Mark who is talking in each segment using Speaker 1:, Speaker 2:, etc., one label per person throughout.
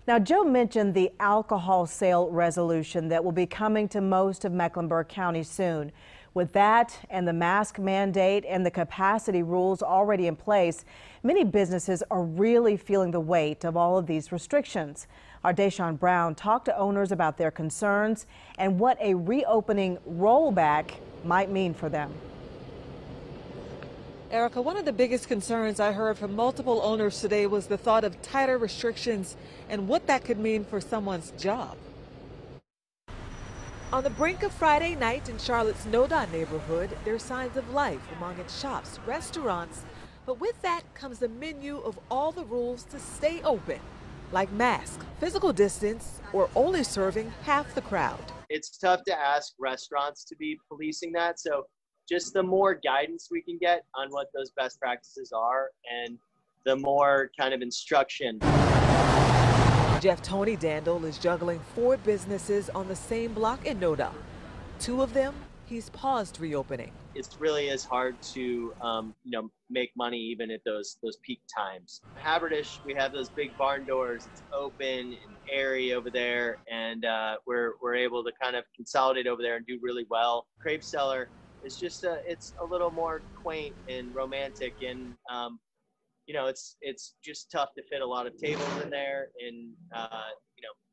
Speaker 1: Now, Joe mentioned the alcohol sale resolution that will be coming to most of Mecklenburg County soon. With that and the mask mandate and the capacity rules already in place, many businesses are really feeling the weight of all of these restrictions. Our Deshaun Brown talked to owners about their concerns and what a reopening rollback might mean for them.
Speaker 2: Erica, one of the biggest concerns I heard from multiple owners today was the thought of tighter restrictions and what that could mean for someone's job. On the brink of Friday night in Charlotte's Noda neighborhood, there are signs of life among its shops, restaurants, but with that comes a menu of all the rules to stay open, like mask, physical distance, or only serving half the crowd.
Speaker 3: It's tough to ask restaurants to be policing that, so just the more guidance we can get on what those best practices are and the more kind of instruction.
Speaker 2: Jeff Tony Dandel is juggling 4 businesses on the same block in Noda. 2 of them, he's paused reopening.
Speaker 3: It really is hard to make money even at those peak times. Haberdish, we have those big barn doors. It's open and airy over there, and we're able to kind of consolidate over there and do really well. Crepe Cellar is just it's a little more quaint and romantic, and it's just tough to fit a lot of tables in there and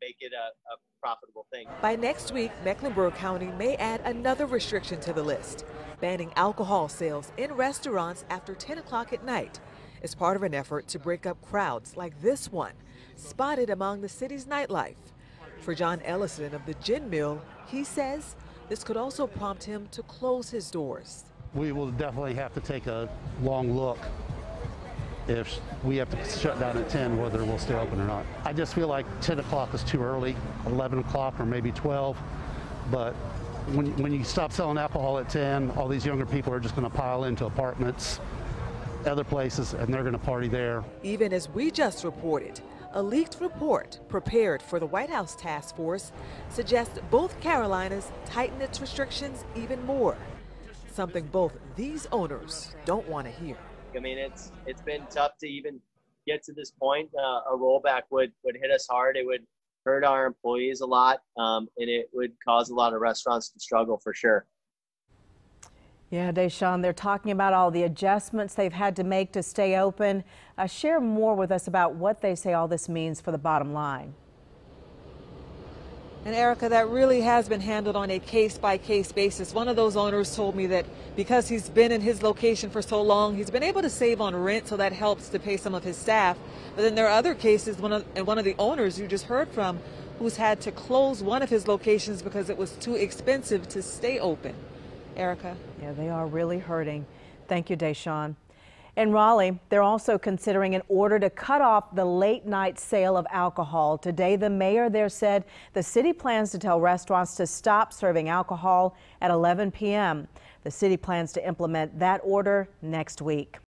Speaker 3: make it a profitable thing.
Speaker 2: By next week, Mecklenburg County may add another restriction to the list, banning alcohol sales in restaurants after 10 o'clock at night as part of an effort to break up crowds like this one, spotted among the city's nightlife. For John Ellison of the Gin Mill, he says this could also prompt him to close his doors.
Speaker 4: We will definitely have to take a long look if we have to shut down at 10, whether we'll stay open or not. I just feel like 10 o'clock is too early, 11 o'clock or maybe 12. But when you stop selling alcohol at 10, all these younger people are just going to pile into apartments, other places, and they're going to party there.
Speaker 2: Even as we just reported, a leaked report prepared for the White House task force suggests both Carolinas tighten its restrictions even more, something both these owners don't want to hear.
Speaker 3: I mean, it's been tough to even get to this point. A rollback would hit us hard. It would hurt our employees a lot, and it would cause a lot of restaurants to struggle for sure.
Speaker 1: Yeah, Deshaun, they're talking about all the adjustments they've had to make to stay open. Share more with us about what they say all this means for the bottom line.
Speaker 2: And Erica, that really has been handled on a case-by-case basis. One of those owners told me that because he's been in his location for so long, he's been able to save on rent, so that helps to pay some of his staff. But then there are other cases, one of the owners you just heard from, who's had to close one of his locations because it was too expensive to stay open. Erica?
Speaker 1: Yeah, they are really hurting. Thank you, Deshaun. In Raleigh, they're also considering an order to cut off the late-night sale of alcohol. Today, the mayor there said the city plans to tell restaurants to stop serving alcohol at 11 p.m. The city plans to implement that order next week.